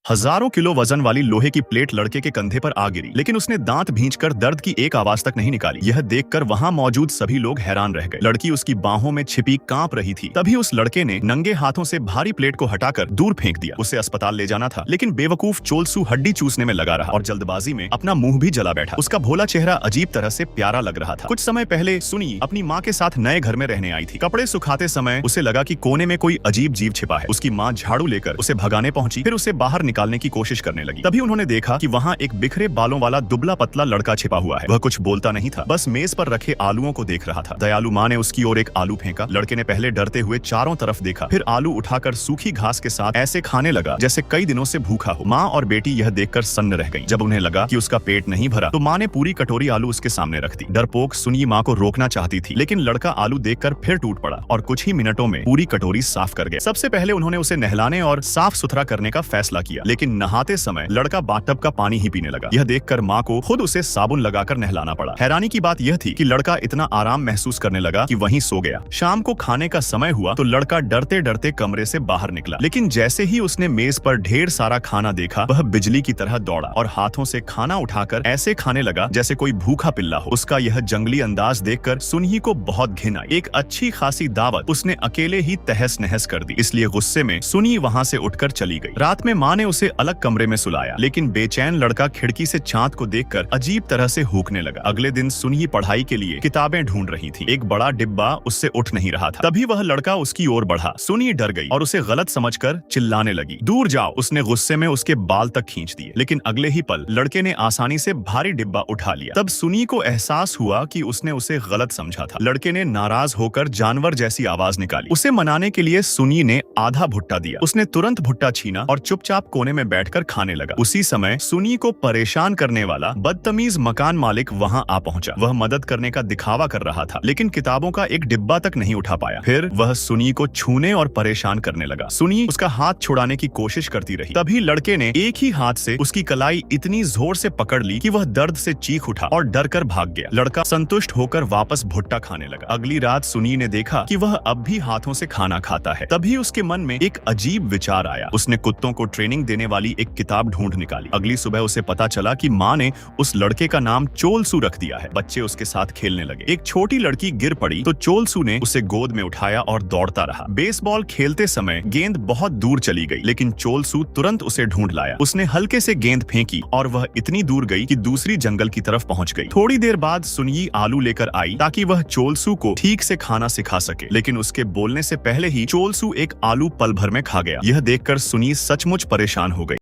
हजारों किलो वजन वाली लोहे की प्लेट लड़के के कंधे पर आ गिरी, लेकिन उसने दांत भींचकर दर्द की एक आवाज तक नहीं निकाली। यह देखकर वहां मौजूद सभी लोग हैरान रह गए। लड़की उसकी बाहों में छिपी कांप रही थी। तभी उस लड़के ने नंगे हाथों से भारी प्लेट को हटाकर दूर फेंक दिया। उसे अस्पताल ले जाना था, लेकिन बेवकूफ चोलसू हड्डी चूसने में लगा रहा और जल्दबाजी में अपना मुंह भी जला बैठा। उसका भोला चेहरा अजीब तरह से प्यारा लग रहा था। कुछ समय पहले सुनी अपनी माँ के साथ नए घर में रहने आई थी। कपड़े सुखाते समय उसे लगा कि कोने में कोई अजीब जीव छिपा है। उसकी माँ झाड़ू लेकर उसे भगाने पहुंची, फिर उसे बाहर निकालने की कोशिश करने लगी। तभी उन्होंने देखा कि वहाँ एक बिखरे बालों वाला दुबला पतला लड़का छिपा हुआ है। वह कुछ बोलता नहीं था, बस मेज पर रखे आलूओं को देख रहा था। दयालु माँ ने उसकी ओर एक आलू फेंका। लड़के ने पहले डरते हुए चारों तरफ देखा, फिर आलू उठाकर सूखी घास के साथ ऐसे खाने लगा जैसे कई दिनों से भूखा हो। माँ और बेटी यह देखकर सन्न रह गईं। जब उन्हें लगा कि उसका पेट नहीं भरा, तो माँ ने पूरी कटोरी आलू उसके सामने रख दी। डरपोक सुनी माँ को रोकना चाहती थी, लेकिन लड़का आलू देखकर फिर टूट पड़ा और कुछ ही मिनटों में पूरी कटोरी साफ कर गया। सबसे पहले उन्होंने उसे नहलाने और साफ सुथरा करने का फैसला किया, लेकिन नहाते समय लड़का बाथटब का पानी ही पीने लगा। यह देखकर माँ को खुद उसे साबुन लगाकर नहलाना पड़ा। हैरानी की बात यह थी कि लड़का इतना आराम महसूस करने लगा कि वहीं सो गया। शाम को खाने का समय हुआ तो लड़का डरते डरते कमरे से बाहर निकला, लेकिन जैसे ही उसने मेज पर ढेर सारा खाना देखा, वह बिजली की तरह दौड़ा और हाथों से खाना उठाकर ऐसे खाने लगा जैसे कोई भूखा पिल्ला हो। उसका यह जंगली अंदाज देखकर सुनही को बहुत घिन आई। एक अच्छी खासी दावत उसने अकेले ही तहस नहस कर दी, इसलिए गुस्से में सुनी वहाँ से उठकर चली गई। रात में माँ ने उसे अलग कमरे में सुलाया, लेकिन बेचैन लड़का खिड़की से चांद को देखकर अजीब तरह से हूकने लगा। अगले दिन सुनही पढ़ाई के लिए किताबें ढूंढ रही थी। एक बड़ा डिब्बा उससे उठ नहीं रहा था। तभी वह लड़का उसकी ओर बढ़ा। सुनही डर गई और उसे गलत समझकर चिल्लाने लगी। दूर जाओ, उसने गुस्से में उसके बाल तक खींच दिए, लेकिन अगले ही पल लड़के ने आसानी से भारी डिब्बा उठा लिया। तब सुनी को एहसास हुआ कि उसने उसे गलत समझा था। लड़के ने नाराज होकर जानवर जैसी आवाज निकाली। उसे मनाने के लिए सुनी ने आधा भुट्टा दिया। उसने तुरंत भुट्टा छीना और चुपचाप कोने में बैठकर खाने लगा। उसी समय सुनी को परेशान करने वाला बदतमीज मकान मालिक वहां आ पहुंचा। वह मदद करने का दिखावा कर रहा था, लेकिन किताबों का एक डिब्बा तक नहीं उठा पाया। फिर वह सुनी को छूने और परेशान करने लगा। सुनी उसका हाथ छुड़ाने की कोशिश करती रही। तभी लड़के ने एक ही हाथ से उसकी कलाई इतनी जोर से पकड़ ली कि वह दर्द से चीख उठा और डर कर भाग गया। लड़का संतुष्ट होकर वापस भुट्टा खाने लगा। अगली रात सुनी ने देखा कि वह अब भी हाथों से खाना खाता है। तभी उसके मन में एक अजीब विचार आया। उसने कुत्तों को ट्रेनिंग देने वाली एक किताब ढूंढ निकाली। अगली सुबह उसे पता चला कि माँ ने उस लड़के का नाम चोलसू रख दिया है। बच्चे उसके साथ खेलने लगे। एक छोटी लड़की गिर पड़ी तो चोलसू ने उसे गोद में उठाया और दौड़ता रहा। बेसबॉल खेलते समय गेंद बहुत दूर चली गई, लेकिन चोलसू तुरंत उसे ढूंढ लाया। उसने हल्के से गेंद फेंकी और वह इतनी दूर गई कि दूसरी जंगल की तरफ पहुंच गई। थोड़ी देर बाद सुनही आलू लेकर आई ताकि वह चोलसू को ठीक से खाना सिखा सके, लेकिन उसके बोलने से पहले ही चोलसू एक आलू पल भर में खा गया। यह देखकर सुनी सचमुच परेशान हो गई।